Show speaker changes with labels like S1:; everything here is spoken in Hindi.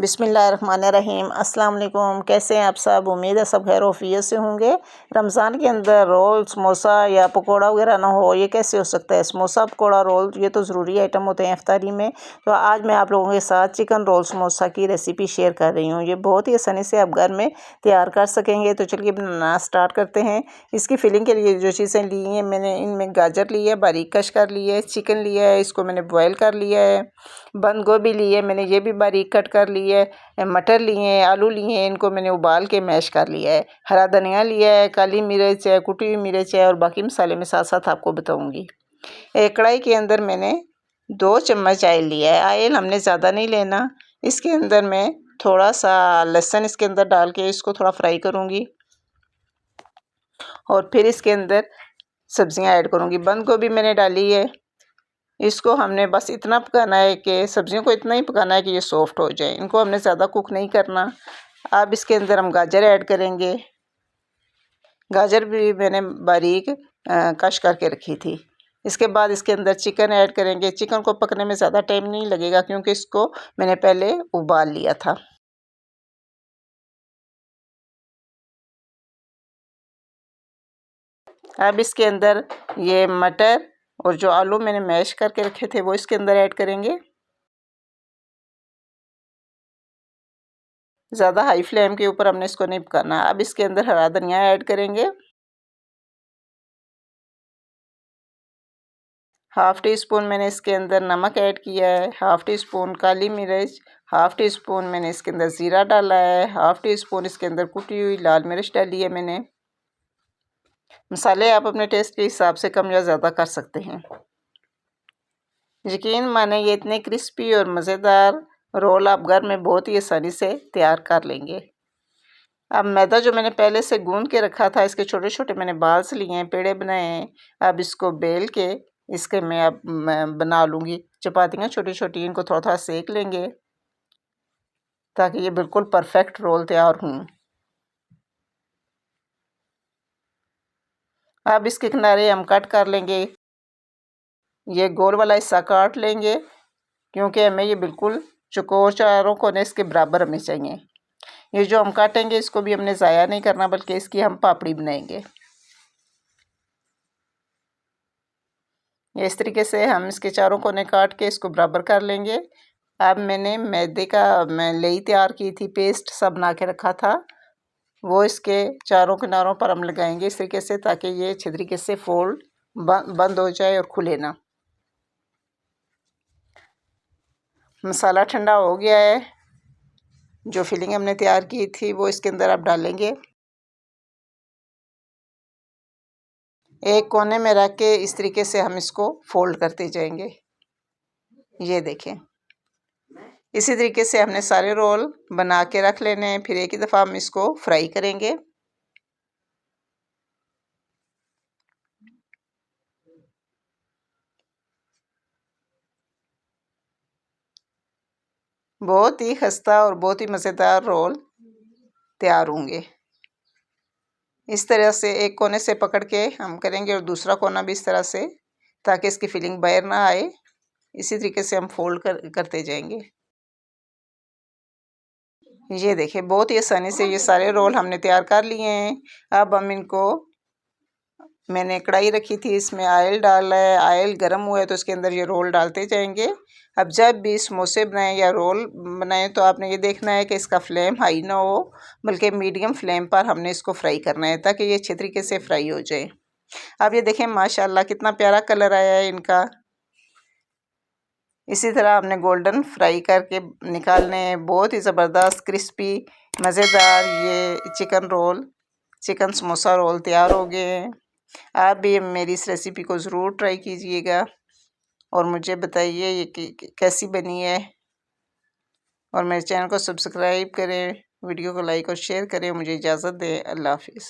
S1: बिस्मिल्लाहिर्रहमानिर्रहीम। अस्सलाम वालेकुम। कैसे हैं आप सब? उम्मीद है सब खैर वफ़ियत से होंगे। रमज़ान के अंदर रोल, समोसा या पकोड़ा वगैरह ना हो, ये कैसे हो सकता है? समोसा, पकोड़ा, रोल ये तो ज़रूरी आइटम होते हैं इफ्तारी में। तो आज मैं आप लोगों के साथ चिकन रोल समोसा की रेसिपी शेयर कर रही हूँ। ये बहुत ही आसानी से आप घर में तैयार कर सकेंगे। तो चलिए बनाना स्टार्ट करते हैं। इसकी फिलिंग के लिए जो चीज़ें ली हैं मैंने, इनमें गाजर ली है, बारीक कश कर ली है, चिकन लिया है, इसको मैंने बॉयल कर लिया है, बंद गोभी ली है मैंने, ये भी बारीक कट कर ली है, मटर लिए हैं, आलू लिए हैं, इनको मैंने उबाल के मैश कर लिया है, हरा धनिया लिया है, काली मिर्च है, कुटी हुई मिर्च है और बाकी मसाले मैं साथ साथ आपको बताऊंगी। एक कढ़ाई के अंदर मैंने 2 चम्मच ऑयल लिया है। ऑयल हमने ज़्यादा नहीं लेना। इसके अंदर मैं थोड़ा सा लहसुन इसके अंदर डाल के इसको थोड़ा फ्राई करूँगी और फिर इसके अंदर सब्जियां ऐड करूँगी। बंद गोभी मैंने डाली है। इसको हमने बस इतना पकाना है कि सब्जियों को इतना ही पकाना है कि ये सॉफ्ट हो जाए। इनको हमने ज़्यादा कुक नहीं करना। अब इसके अंदर हम गाजर ऐड करेंगे। गाजर भी मैंने बारीक कश करके रखी थी। इसके बाद इसके अंदर चिकन ऐड करेंगे। चिकन को पकने में ज़्यादा टाइम नहीं लगेगा क्योंकि इसको मैंने पहले उबाल लिया था। अब इसके अंदर ये मटर और जो आलू मैंने मैश करके रखे थे वो इसके अंदर ऐड करेंगे। ज़्यादा हाई फ्लेम के ऊपर हमने इसको नहीं पकाना। अब इसके अंदर हरा धनिया ऐड करेंगे। हाफ़ टी स्पून मैंने इसके अंदर नमक ऐड किया है, हाफ़ टी स्पून काली मिर्च, हाफ़ टी स्पून मैंने इसके अंदर ज़ीरा डाला है, हाफ़ टी स्पून इसके अंदर कुटी हुई लाल मिर्च डाली है मैंने। मसाले आप अपने टेस्ट के हिसाब से कम या ज़्यादा कर सकते हैं। यकीन माने ये इतने क्रिस्पी और मज़ेदार रोल आप घर में बहुत ही आसानी से तैयार कर लेंगे। अब मैदा जो मैंने पहले से गूंद के रखा था, इसके छोटे छोटे मैंने बाल्स लिए हैं, पेड़े बनाए हैं। अब इसको बेल के इसके मैं बना लूँगी चपातियाँ छोटी छोटी। इनको थोड़ा थोड़ा सेक लेंगे ताकि ये बिल्कुल परफेक्ट रोल तैयार हों। अब इसके किनारे हम कट कर लेंगे। ये गोल वाला हिस्सा काट लेंगे क्योंकि हमें ये बिल्कुल चौकोर चारों कोने इसके बराबर हमें चाहिए। ये जो हम काटेंगे इसको भी हमने ज़ाया नहीं करना बल्कि इसकी हम पापड़ी बनाएंगे। इस तरीके से हम इसके चारों कोने काट के इसको बराबर कर लेंगे। अब मैंने मैदे का लेई तैयार की थी, पेस्ट सा बना के रखा था, वो इसके चारों किनारों पर हम लगाएंगे इस तरीके से ताकि ये अच्छे तरीके से फोल्ड बंद हो जाए और खुले ना। मसाला ठंडा हो गया है। जो फिलिंग हमने तैयार की थी वो इसके अंदर आप डालेंगे। एक कोने में रख के इस तरीके से हम इसको फोल्ड करते जाएंगे। ये देखें, इसी तरीके से हमने सारे रोल बना के रख लेने हैं। फिर एक ही दफ़ा हम इसको फ्राई करेंगे। बहुत ही खस्ता और बहुत ही मज़ेदार रोल तैयार होंगे। इस तरह से एक कोने से पकड़ के हम करेंगे और दूसरा कोना भी इस तरह से, ताकि इसकी फिलिंग बाहर ना आए। इसी तरीके से हम फोल्ड करते जाएंगे। ये देखिए, बहुत ही आसानी से ये सारे रोल हमने तैयार कर लिए हैं। अब हम इनको, मैंने कढ़ाई रखी थी, इसमें ऑयल डाला है। ऑयल गर्म हुआ है तो इसके अंदर ये रोल डालते जाएंगे। अब जब भी समोसे बनाएं या रोल बनाएं तो आपने ये देखना है कि इसका फ्लेम हाई ना हो बल्कि मीडियम फ्लेम पर हमने इसको फ्राई करना है ताकि ये अच्छे तरीके से फ्राई हो जाए। अब ये देखें, माशाल्लाह कितना प्यारा कलर आया है इनका। इसी तरह हमने गोल्डन फ्राई करके निकालने हैं। बहुत ही ज़बरदस्त क्रिस्पी मज़ेदार ये chicken roll, chicken samosa roll तैयार हो गए हैं। आप भी मेरी इस रेसिपी को ज़रूर ट्राई कीजिएगा और मुझे बताइए ये कैसी बनी है। और मेरे चैनल को सब्सक्राइब करें, वीडियो को लाइक और शेयर करें। मुझे इजाज़त दें। अल्लाह हाफ़िज़।